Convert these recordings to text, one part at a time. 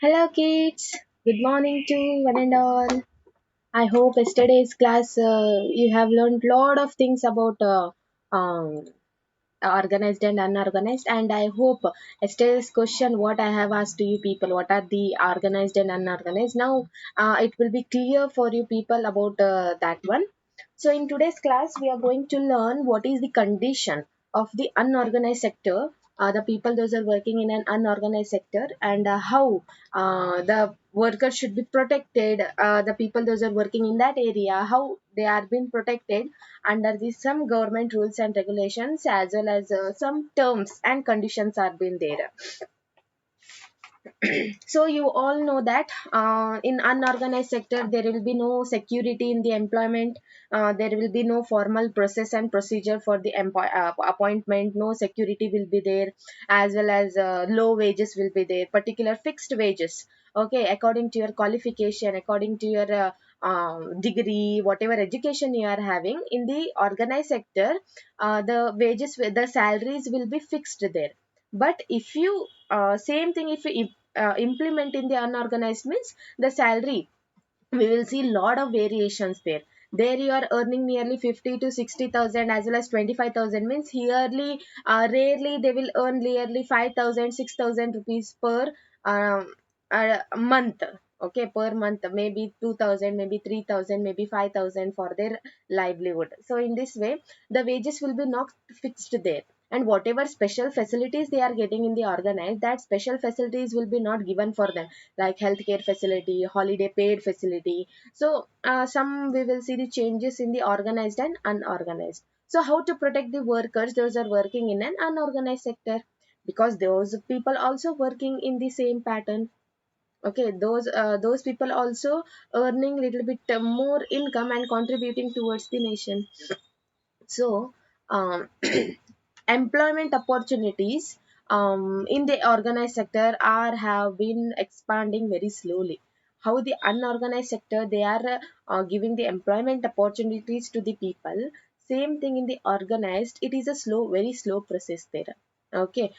Hello kids, good morning to one and all. I hope yesterday's class you have learned lot of things about um, organized and unorganized, and I hope yesterday's question what I have asked to you people, what are the organized and unorganized. Now it will be clear for you people about that one. So in today's class we are going to learn what is the condition of the unorganized sector, the people those are working in an unorganized sector, and how the workers should be protected, the people those are working in that area, how they are being protected under the some government rules and regulations, as well as some terms and conditions are being there. So you all know that in unorganized sector there will be no security in the employment. There will be no formal process and procedure for the appointment. No security will be there, as well as low wages will be there, particular fixed wages, okay, according to your qualification, according to your degree, whatever education you are having. In the organized sector, the salaries will be fixed there. But if you same thing, if you implement in the unorganized, means the salary, we will see lot of variations there. There you are earning nearly 50 to 60,000, as well as 25,000, means yearly. Rarely they will earn nearly 5,000, 6,000 rupees per month. Okay, per month, maybe 2,000, maybe 3,000, maybe 5,000 for their livelihood. So in this way the wages will be not fixed there, and whatever special facilities they are getting in the organized, that special facilities will be not given for them, like healthcare facility, holiday paid facility. So some we will see the changes in the organized and unorganized. So how to protect the workers those are working in an unorganized sector, because those people also working in the same pattern. Okay, those people also earning little bit more income and contributing towards the nation. So employment opportunities in the organized sector are have been expanding very slowly. How the unorganized sector, they are giving the employment opportunities to the people. Same thing in the organized, it is a slow, very slow process there. Okay,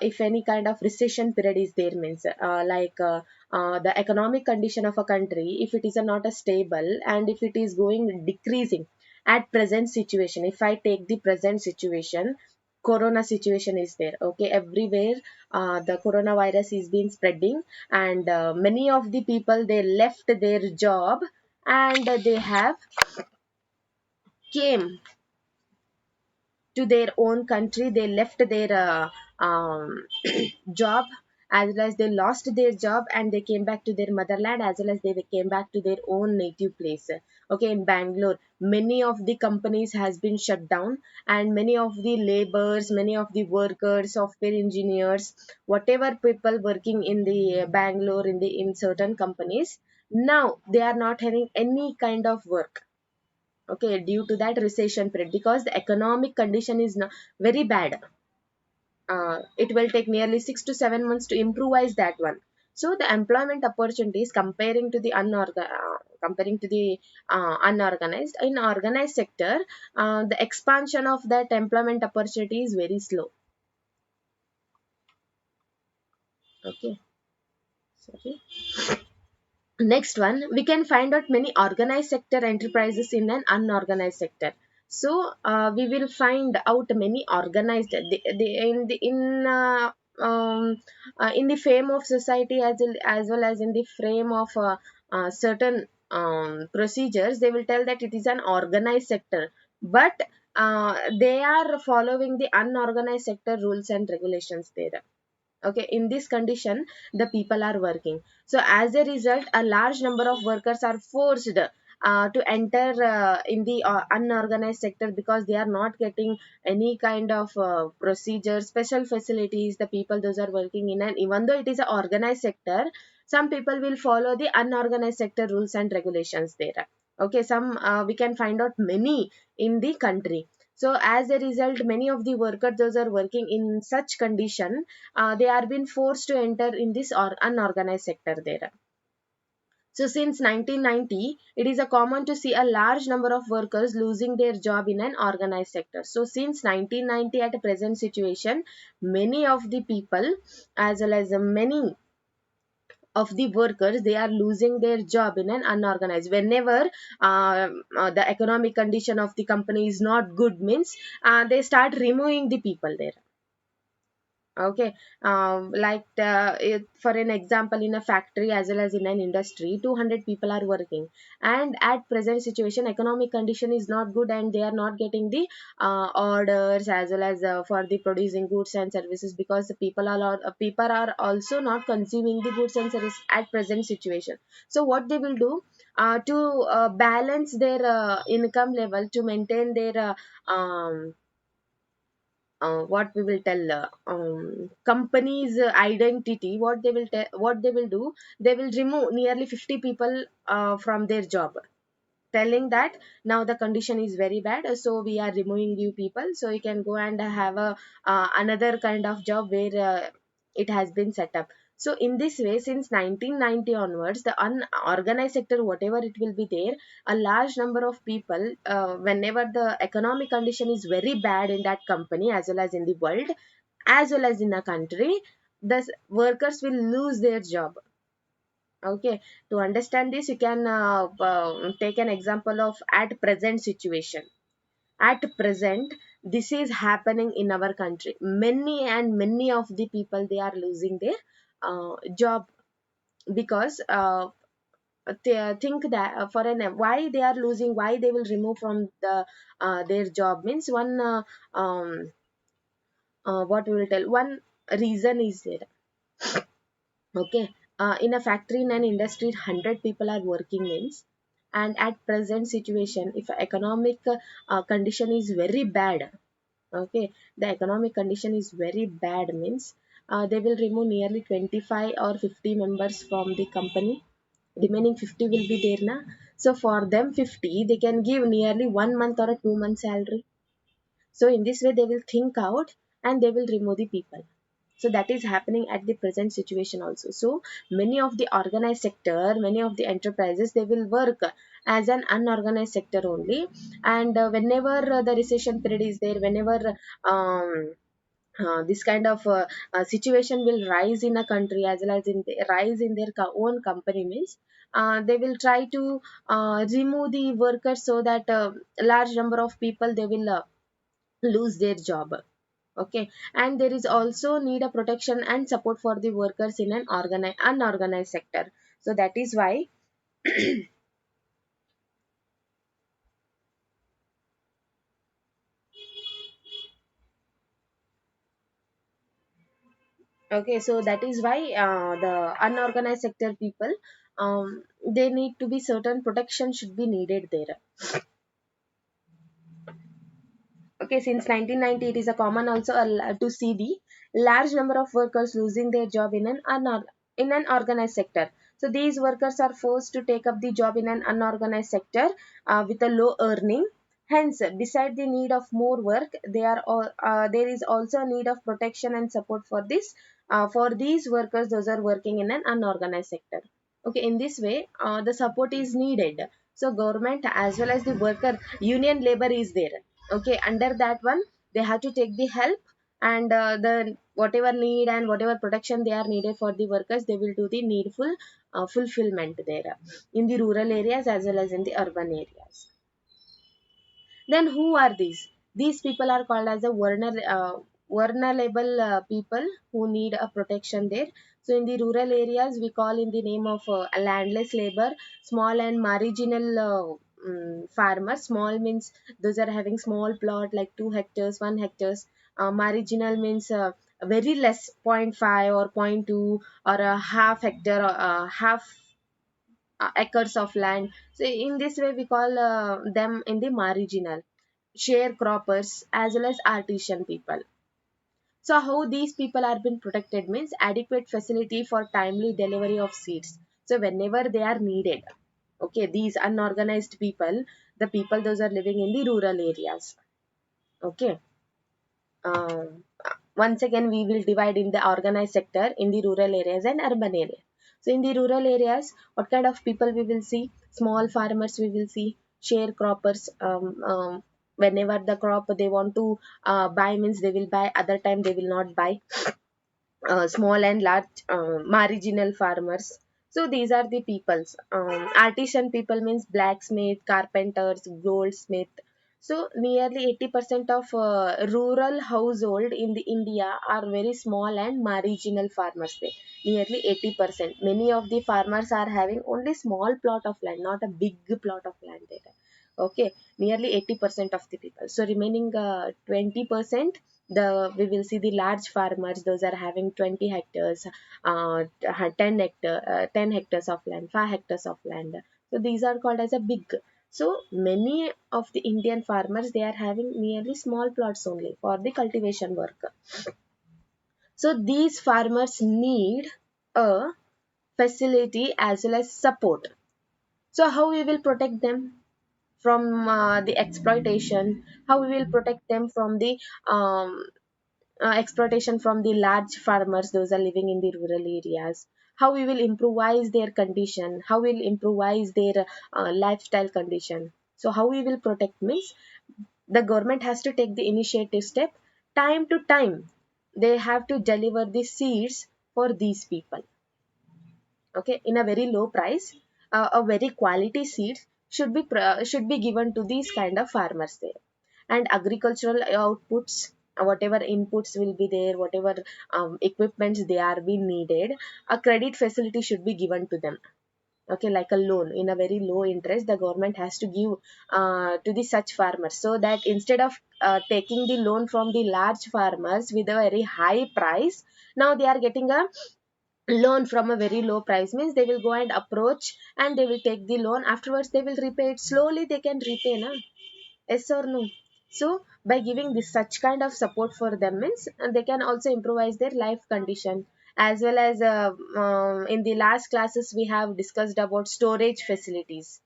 if any kind of recession period is there, means the economic condition of a country, if it is not a stable and if it is going decreasing at present situation. If I take the present situation, corona situation is there, okay, everywhere. The coronavirus is being spreading, and many of the people, they left their job, and they have came to their own country. They left their job, as well as they lost their job, and they came back to their motherland, as well as they came back to their own native place. Okay, in Bangalore many of the companies has been shut down, and many of the laborers, many of the workers, software engineers, whatever people working in the Bangalore, in certain companies, now they are not having any kind of work. Okay, due to that recession period, because the economic condition is very bad. It will take nearly 6 to 7 months to improvise that one. So the employment opportunities, comparing to the unorganized, in organized sector, the expansion of that employment opportunity is very slow. Okay, sorry. Next one, we can find out many organized sector enterprises in an unorganized sector. So we will find out many organized in the frame of society, as well as in the frame of certain procedures. They will tell that it is an organized sector, but they are following the unorganized sector rules and regulations there. Okay, in this condition the people are working. So as a result, a large number of workers are forced to enter in the unorganized sector, because they are not getting any kind of procedure, special facilities. The people those are working in, and even though it is an organized sector, some people will follow the unorganized sector rules and regulations there. Okay, some we can find out many in the country. So as a result, many of the workers those are working in such condition, they are being forced to enter in this or unorganized sector there. So since 1990, it is a common to see a large number of workers losing their job in an organized sector. So since 1990 at a present situation, many of the people, as well as many of the workers, they are losing their job in an unorganized. Whenever the economic condition of the company is not good means, they start removing the people there. Okay. Like for an example, in a factory as well as in an industry, 200 people are working, and at present situation economic condition is not good, and they are not getting the orders as well as for the producing goods and services, because the people are also not consuming the goods and services at present situation. So what they will do, to balance their income level, to maintain their what we will tell company's identity, what they will do, they will remove nearly 50 people from their job, telling that now the condition is very bad, so we are removing you people, so you can go and have a another kind of job where it has been set up. So in this way, since 1990 onwards, the unorganized sector, whatever it will be there, a large number of people, whenever the economic condition is very bad in that company as well as in the world, as well as in a country, the workers will lose their job. Okay, to understand this, you can take an example of at present situation. At present, this is happening in our country. Many and many of the people, they are losing their job, because they think that for an why they are losing, why they will remove from the their job means, one what we will tell, one reason is there. Okay. In a factory, in an industry, 100 people are working means, and at present situation, if economic condition is very bad, okay, the economic condition is very bad means, they will remove nearly 25 or 50 members from the company. Remaining 50 will be there na. So for them 50, they can give nearly 1 month or a 2 month salary. So in this way, they will think out and they will remove the people. So that is happening at the present situation also. So many of the organized sector, many of the enterprises, they will work as an unorganized sector only. And whenever the recession period is there, whenever this kind of situation will rise in a country as well as rise in their own company means, they will try to remove the workers, so that large number of people, they will lose their job. Okay. And there is also need a protection and support for the workers in an unorganized sector. So that is why okay, so that is why the unorganized sector people, they need to be certain protection should be needed there. Okay, since 1990, it is a common also to see the large number of workers losing their job in an in an organized sector. So these workers are forced to take up the job in an unorganized sector with a low earning. Hence, beside the need of more work, there is also a need of protection and support for this, for these workers those are working in an unorganized sector. Okay, in this way, the support is needed. So government as well as the worker union labor is there. Okay, under that one, they have to take the help, and the whatever need and whatever protection they are needed for the workers, they will do the needful fulfillment there in the rural areas as well as in the urban areas. Then who are these? These people are called as the vulnerable people who need a protection there. So in the rural areas, we call in the name of landless labor, small and marginal farmers. Small means those are having small plot like 2 hectares, 1 hectares. Marginal means very less, zero point 0.5 or zero point 0.2 or a half hectare, or half acres of land. So in this way, we call them in the marginal sharecroppers as well as artisan people. So how these people are being protected means adequate facility for timely delivery of seeds. So whenever they are needed, okay, these unorganized people, the people those are living in the rural areas. Okay. Um, Once again, we will divide in the organized sector in the rural areas and urban area. So in the rural areas, what kind of people we will see? Small farmers we will see, sharecroppers. Whenever the crop they want to buy means, they will buy. Other time they will not buy. Small and large marginal farmers. So these are the peoples. Artisan people means blacksmith, carpenters, goldsmith. So nearly 80% of rural household in the India are very small and marginal farmers. There, nearly 80%. Many of the farmers are having only small plot of land, not a big plot of land there. Okay, nearly 80% of the people. So remaining 20%, the we will see the large farmers. Those are having 20 hectares, 10 hectares of land, 5 hectares of land. So these are called as a big. So many of the Indian farmers, they are having nearly small plots only for the cultivation work. So these farmers need a facility as well as support. So how we will protect them from the exploitation? How we will protect them from the um, exploitation from the large farmers, those are living in the rural areas? How we will improvise their condition? How we will improvise their lifestyle condition? So how we will protect means the government has to take the initiative step. Time to time they have to deliver the seeds for these people, okay, in a very low price. A very quality seeds should be given to these kind of farmers there. And agricultural outputs, whatever inputs will be there, whatever equipments they are being needed, a credit facility should be given to them, okay, like a loan in a very low interest the government has to give to the such farmers, so that instead of taking the loan from the large farmers with a very high price, now they are getting a loan from a very low price. Means they will go and approach and they will take the loan, afterwards they will repay it slowly, they can repay na. Yes or no? So by giving this such kind of support for them means they can also improvise their life condition. As well as in the last classes we have discussed about storage facilities.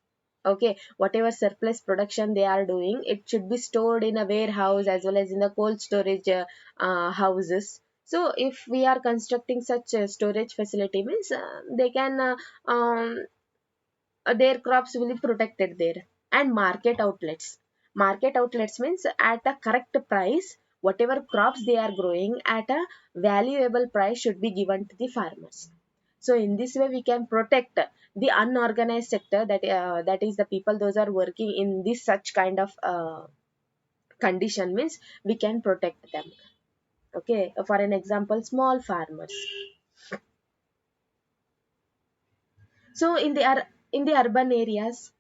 Okay, whatever surplus production they are doing, it should be stored in a warehouse as well as in the cold storage houses. So if we are constructing such a storage facility means they can their crops will be protected there. And market outlets means at a correct price, whatever crops they are growing at a valuable price should be given to the farmers. So in this way we can protect the unorganized sector, that is the people those are working in this such kind of condition means we can protect them. Okay, for an example, small farmers. So in the urban areas,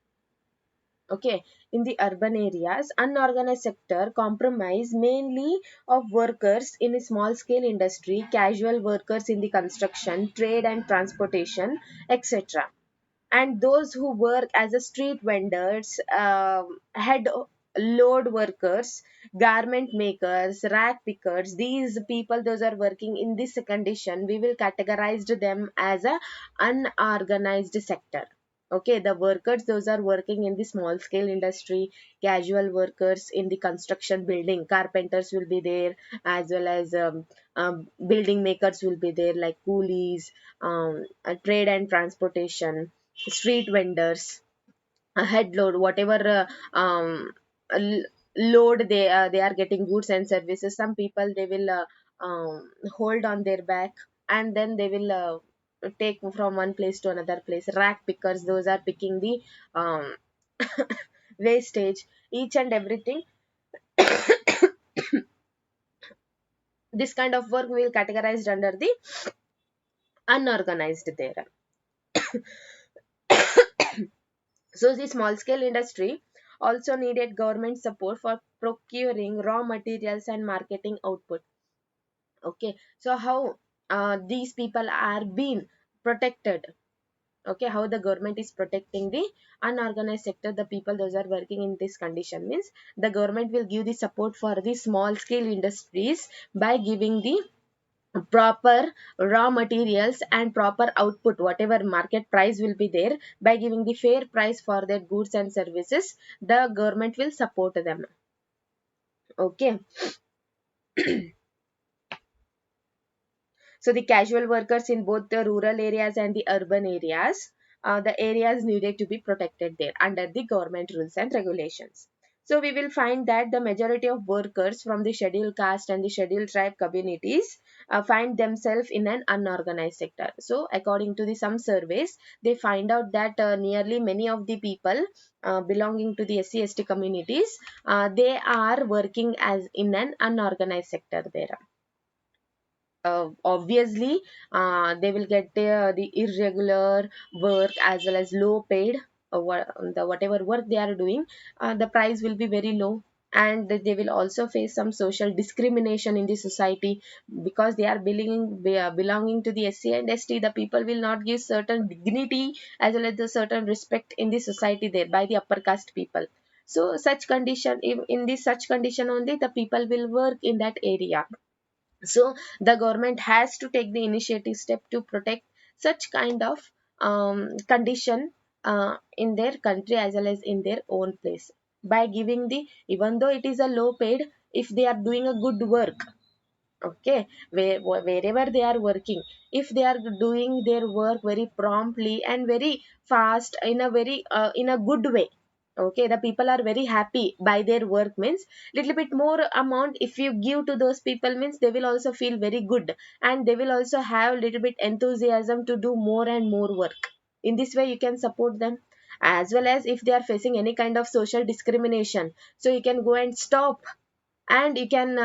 okay, in the urban areas, unorganized sector comprise mainly of workers in a small scale industry, casual workers in the construction, trade and transportation, etc. And those who work as a street vendors, head load workers, garment makers, rack pickers, these people those are working in this condition, we will categorize them as a unorganized sector. Okay, the workers those are working in the small scale industry, casual workers in the construction building, carpenters will be there, as well as building makers will be there, like coolies, trade and transportation, street vendors, a head load, whatever l- load they are getting goods and services. Some people they will hold on their back and then they will take from one place to another place. Rack pickers, those are picking the um, wastage, each and everything. This kind of work will categorized under the unorganized there. So the small scale industry also needed government support for procuring raw materials and marketing output. Okay, so how these people are being protected? Okay, how the government is protecting the unorganized sector, the people those are working in this condition means the government will give the support for the small scale industries by giving the proper raw materials and proper output, whatever market price will be there, by giving the fair price for their goods and services, the government will support them. Okay, so the casual workers in both the rural areas and the urban areas, the areas needed to be protected there under the government rules and regulations. So we will find that the majority of workers from the scheduled caste and the scheduled tribe communities, find themselves in an unorganized sector. So according to the some surveys, they find out that nearly many of the people belonging to the SC/ST communities, they are working as in an unorganized sector there. Obviously, they will get the irregular work as well as low paid, the whatever work they are doing, the price will be very low, and they will also face some social discrimination in the society, because they are belonging to the SC and ST. The people will not give certain dignity as well as the certain respect in the society there by the upper caste people. So such condition, in this such condition only, the people will work in that area. So the government has to take the initiative step to protect such kind of condition in their country as well as in their own place, by giving the, even though it is a low paid, if they are doing a good work, okay, wherever they are working, if they are doing their work very promptly and very fast, in a very in a good way, okay, the people are very happy by their work, means little bit more amount if you give to those people, means they will also feel very good, and they will also have little bit enthusiasm to do more and more work. In this way you can support them. As well as if they are facing any kind of social discrimination, so you can go and stop, and you can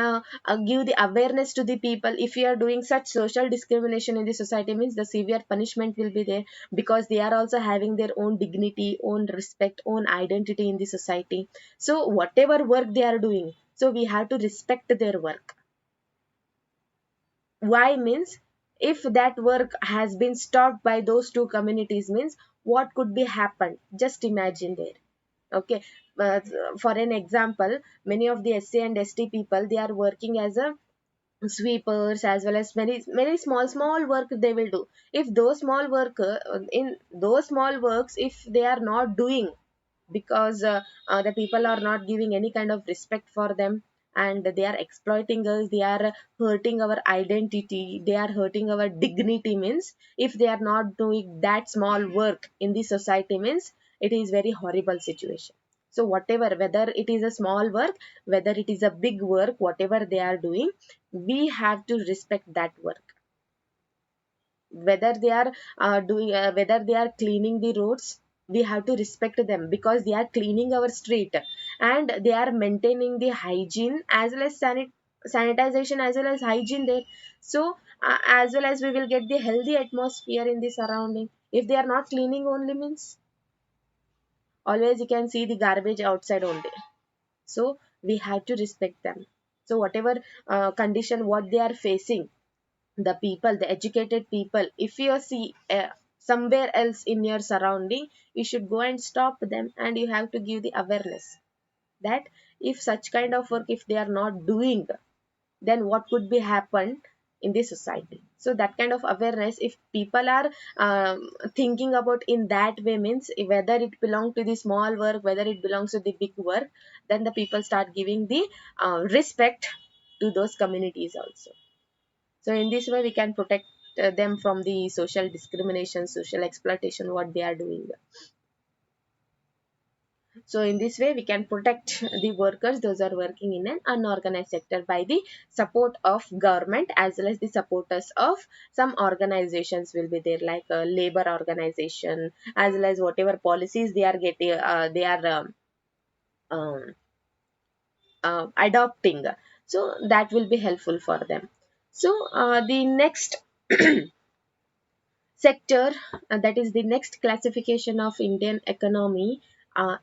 give the awareness to the people. If you are doing such social discrimination in the society, means the severe punishment will be there, because they are also having their own dignity, own respect, own identity in the society. So whatever work they are doing, so we have to respect their work. Why? Means if that work has been stopped by those two communities, means what could be happened, just imagine there. Okay, for an example, many of the SC and ST people, they are working as a sweepers, as well as many small work they will do. If those small work, in those small works, if they are not doing, because the people are not giving any kind of respect for them, and they are exploiting us, they are hurting our identity, they are hurting our dignity, means if they are not doing that small work in the society, means it is very horrible situation. So whatever, whether it is a small work, whether it is a big work, whatever they are doing, we have to respect that work. Whether they are doing whether they are cleaning the roads, we have to respect them, because they are cleaning our street, and they are maintaining the hygiene as well as sanitization as well as hygiene there. So as well as we will get the healthy atmosphere in the surrounding. If they are not cleaning only, means always you can see the garbage outside only. So we have to respect them. So whatever condition what they are facing, the people, the educated people, if you see somewhere else in your surrounding, you should go and stop them, and you have to give the awareness that if such kind of work if they are not doing, then what could be happen in the society. So that kind of awareness, if people are thinking about in that way, means whether it belongs to the small work, whether it belongs to the big work, then the people start giving the respect to those communities also. So in this way, we can protect them from the social discrimination, social exploitation, what they are doing. So in this way, we can protect the workers, those are working in an unorganized sector, by the support of government, as well as the supporters of some organizations will be there, like a labor organization, as well as whatever policies they are getting, they are um, adopting. So that will be helpful for them. So the next sector, that is the next classification of Indian economy,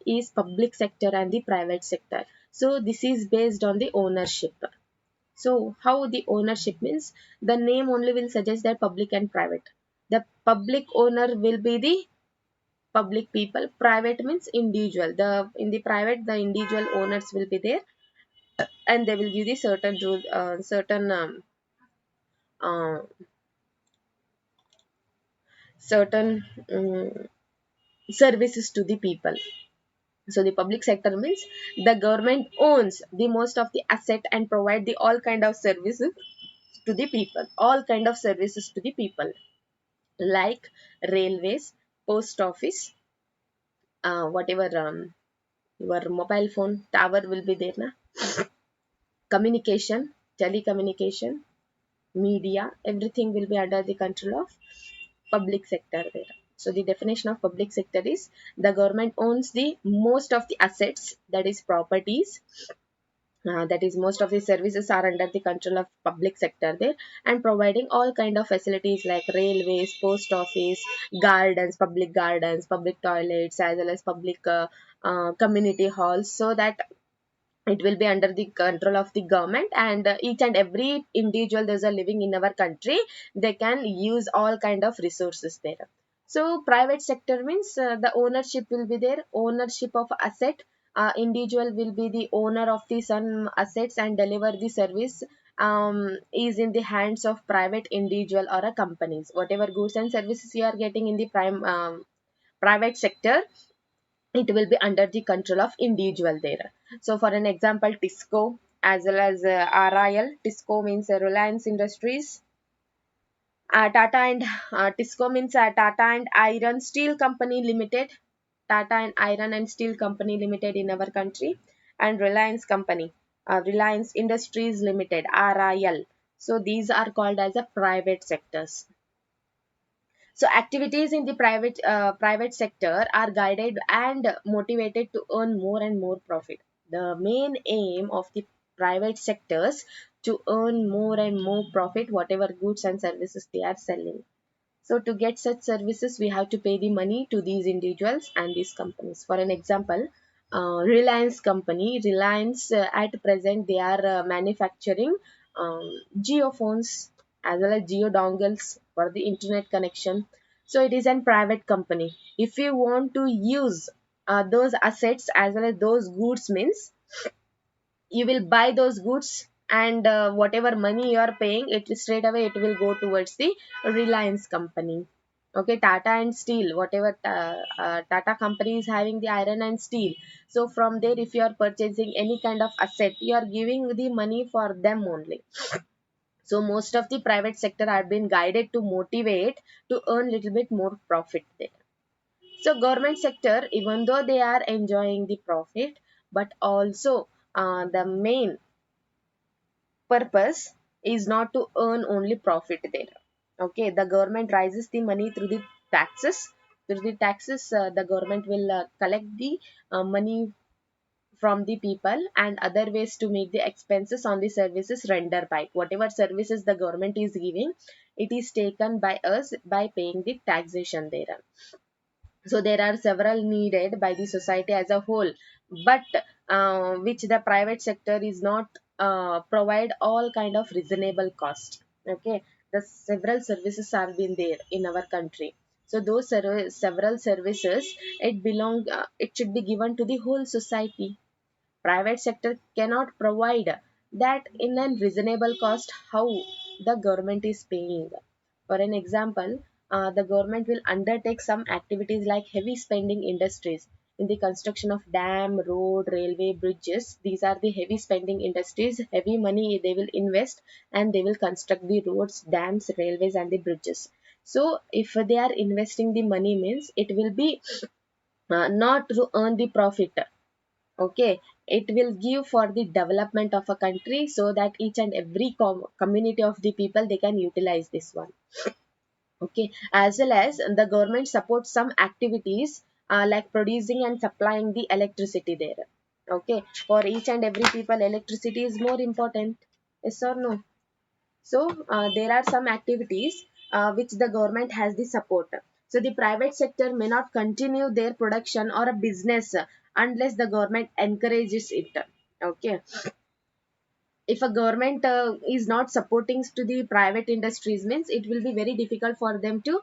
is public sector and the private sector. So this is based on the ownership. So how the ownership means, the name only will suggest that public and private. The public owner will be the public people, private means individual. The in the private, the individual owners will be there, and they will give the certain rule, certain uh, certain services to the people. So the public sector means the government owns the most of the asset and provide the all kind of services to the people, all kind of services to the people, like railways, post office, whatever, your mobile phone tower will be there na, communication, telecommunication, media, everything will be under the control of public sector there. So the definition of public sector is the government owns the most of the assets, that is properties, that is most of the services are under the control of public sector there, and providing all kind of facilities like railways, post office, gardens, public toilets, as well as public community halls, so that it will be under the control of the government, and each and every individual those are living in our country, they can use all kind of resources there. So private sector means the ownership will be there, ownership of asset, individual will be the owner of the some assets and deliver the service, is in the hands of private individual or a companies. Whatever goods and services you are getting in the private sector, it will be under the control of individual there. So for an example, Tisco as well as RIL. Tisco means Reliance Industries. Tata and Tisco means Tata and Iron Steel Company Limited. Tata and Iron and Steel Company Limited in our country, and Reliance Company, Reliance Industries Limited, RIL. So these are called as a private sectors. So activities in the private sector are guided and motivated to earn more and more profit. The main aim of the private sectors to earn more and more profit, whatever goods and services they are selling. So to get such services, we have to pay the money to these individuals and these companies. For an example, Reliance company, Reliance at present they are manufacturing geophones as well as geo dongles for the internet connection. So it is a private company. If you want to use those assets as well as those goods means, you will buy those goods, and whatever money you are paying, it straight away it will go towards the Reliance company. Okay, Tata and Steel, whatever Tata company is having the iron and steel, so from there if you are purchasing any kind of asset, you are giving the money for them only. So most of the private sector have been guided to motivate to earn little bit more profit there. So government sector, even though they are enjoying the profit, but also the main purpose is not to earn only profit there. Okay, the government raises the money through the taxes. Through the taxes, the government will collect the money from the people and other ways to make the expenses on the services rendered by whatever services the government is giving, it is taken by us by paying the taxation there. So there are several needed by the society as a whole, but which the private sector is not provide all kind of reasonable cost. Okay, the several services are been there in our country. So those several services, it should be given to the whole society. Private sector cannot provide that in a reasonable cost how the government is paying. For an example, the government will undertake some activities like heavy spending industries in the construction of dam, road, railway, bridges. These are the heavy spending industries. Heavy money they will invest and they will construct the roads, dams, railways, and the bridges. So if they are investing the money means it will be not to earn the profit. Okay, it will give for the development of a country so that each and every community of the people they can utilize this one. Okay, as well as the government supports some activities like producing and supplying the electricity there. Okay, for each and every people electricity is more important, yes or no? So there are some activities which the government has the support. So the private sector may not continue their production or a business unless the government encourages it. Okay, if a government is not supporting to the private industries means it will be very difficult for them to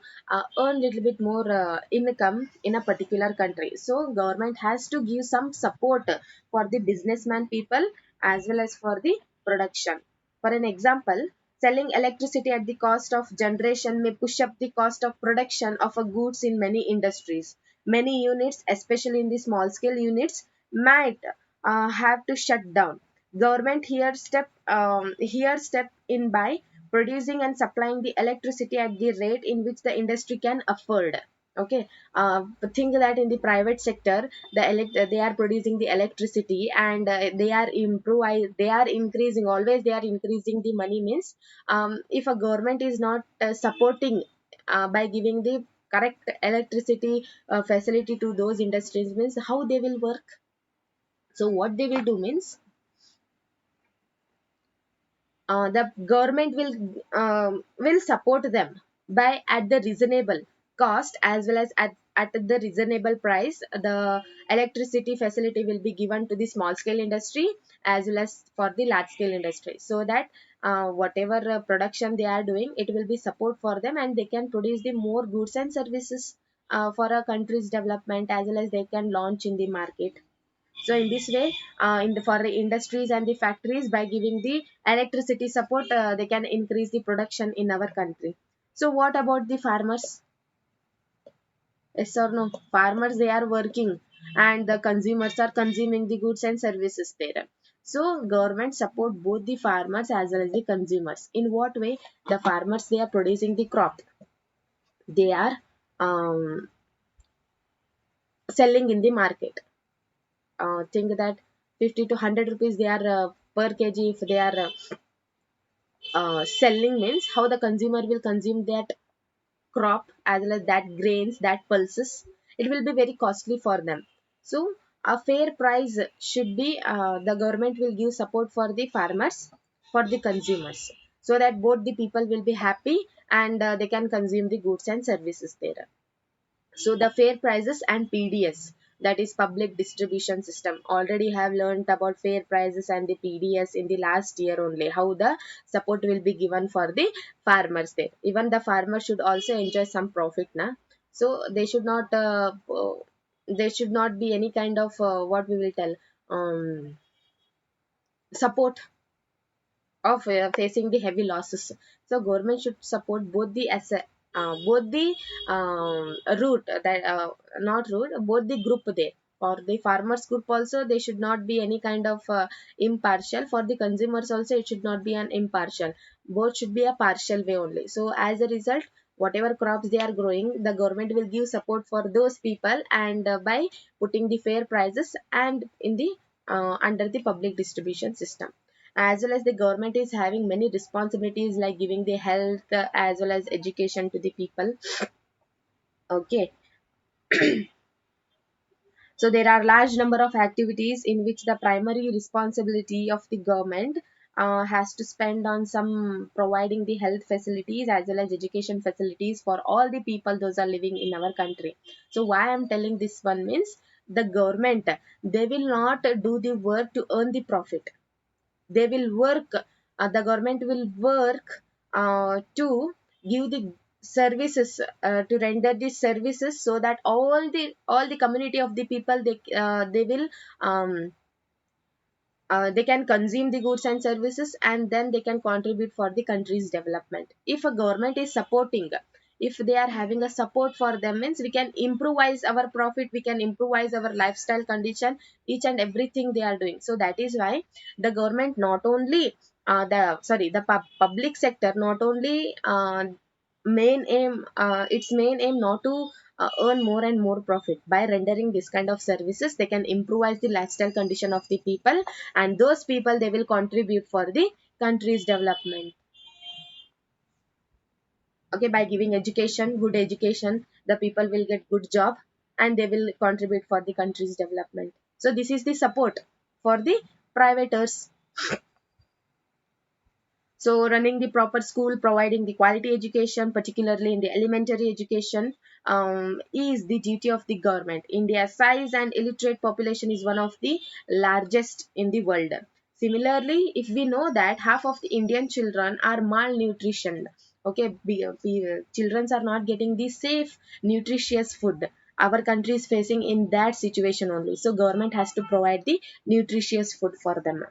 earn little bit more income in a particular country. So government has to give some support for the businessman people as well as for the production. For an example, selling electricity at the cost of generation may push up the cost of production of a goods in many industries. Many units, especially in the small scale units, might have to shut down. Government here step in by producing and supplying the electricity at the rate in which the industry can afford. Okay, think that in the private sector, they are producing the electricity, and they are increasing, always they are increasing the money. Means, if a government is not supporting by giving the correct electricity facility to those industries, means how they will work. So what they will do means, the government will support them by at the reasonable cost, as well as at the reasonable price. The electricity facility will be given to the small scale industry as well as for the large scale industry, so that whatever production they are doing, it will be support for them, and they can produce the more goods and services for a country's development, as well as they can launch in the market. So in this way, for the industries and the factories, by giving the electricity support, they can increase the production in our country. So what about the farmers? Yes or no? Farmers, they are working, and the consumers are consuming the goods and services there. So government support both the farmers as well as the consumers. In what way? The farmers, they are producing the crop. They are um, selling in the market. Think that 50 to 100 rupees they are per kg. If they are selling, means how the consumer will consume that crop as well as that grains, that pulses, it will be very costly for them. So a fair price should be, the government will give support for the farmers, for the consumers, so that both the people will be happy, and they can consume the goods and services there. So the fair prices and PDS, that is public distribution system, already have learned about fair prices and the PDS in the last year only, how the support will be given for the farmers there. Even the farmer should also enjoy some profit na. So they should not be any kind of what we will tell, support of facing the heavy losses. So government should support both the asset, both the route that not route, both the group there. For the farmers group also, they should not be any kind of impartial. For the consumers also, it should not be an impartial. Both should be a partial way only. So as a result, whatever crops they are growing, the government will give support for those people, and by putting the fair prices and in the under the public distribution system. As well as the government is having many responsibilities, like giving the health as well as education to the people. Okay, so there are large number of activities in which the primary responsibility of the government has to spend on some providing the health facilities as well as education facilities for all the people those are living in our country. So why I'm telling this one means, the government, they will not do the work to earn the profit. They will work, the government will work to give the services, to render these services, so that all the community of the people, they will um, they can consume the goods and services, and then they can contribute for the country's development. If a government is supporting, if they are having a support for them, means we can improvise our profit, we can improvise our lifestyle condition, each and everything they are doing. So that is why the government not only the public sector not only its main aim not to earn more and more profit. By rendering this kind of services, they can improvise the lifestyle condition of the people, and those people, they will contribute for the country's development. Okay, by giving education, good education, the people will get good job, and they will contribute for the country's development. So this is the support for the privators. So, running the proper school, providing the quality education, particularly in the elementary education, is the duty of the government. India's size and illiterate population is one of the largest in the world. Similarly, if we know that half of the Indian children are malnutritioned, okay, children are not getting the safe, nutritious food. Our country is facing in that situation only. So, government has to provide the nutritious food for them,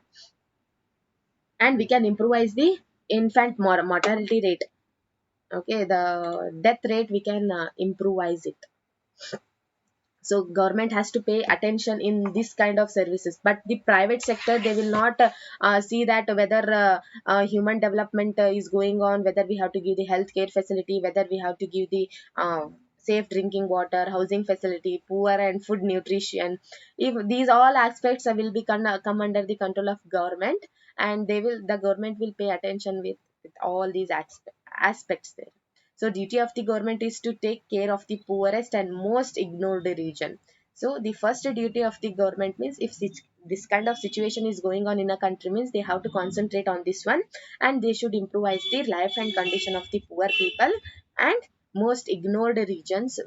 and we can improvise the infant mortality rate. Okay, the death rate, we can improvise it. So government has to pay attention in this kind of services, but the private sector, they will not see that whether human development is going on, whether we have to give the healthcare facility, whether we have to give the safe drinking water, housing facility, poor and food nutrition. If these all aspects will be come under the control of government, and the government will pay attention with all these aspects there. So duty of the government is to take care of the poorest and most ignored region. So the first duty of the government means, if this kind of situation is going on in a country, means they have to concentrate on this one, and they should improvise the life and condition of the poor people and most ignored regions,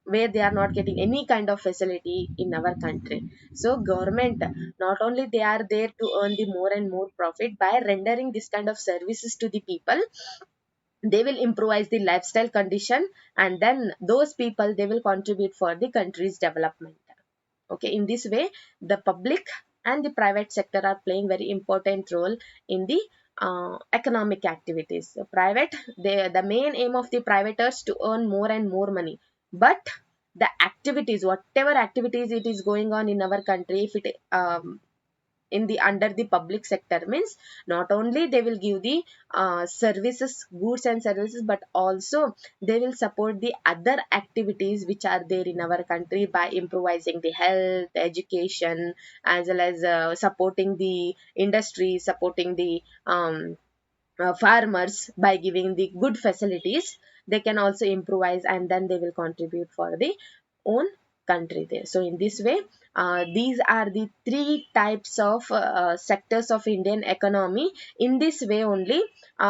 where they are not getting any kind of facility in our country. So government, not only they are there to earn the more and more profit by rendering this kind of services to the people, they will improvise the lifestyle condition, and then those people, they will contribute for the country's development. Okay, in this way, the public and the private sector are playing very important role in the economic activities. So private, the main aim of the privaters to earn more and more money, but the activities, whatever activities it is going on in our country, if it in the under the public sector, means not only they will give the services, goods and services, but also they will support the other activities which are there in our country by improvising the health, education, as well as supporting the industry, supporting the farmers by giving the good facilities. They can also improvise, and then they will contribute for the own country there. So in this way, these are the three types of sectors of Indian economy. In this way only,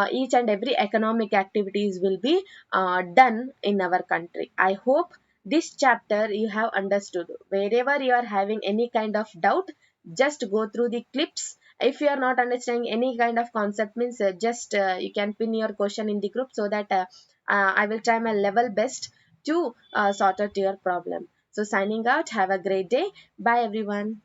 each and every economic activities will be done in our country. I hope this chapter you have understood. Wherever you are having any kind of doubt, just go through the clips. If you are not understanding any kind of concept, means just you can pin your question in the group, so that I will try my level best to sort out your problem. So signing out, have a great day. Bye everyone.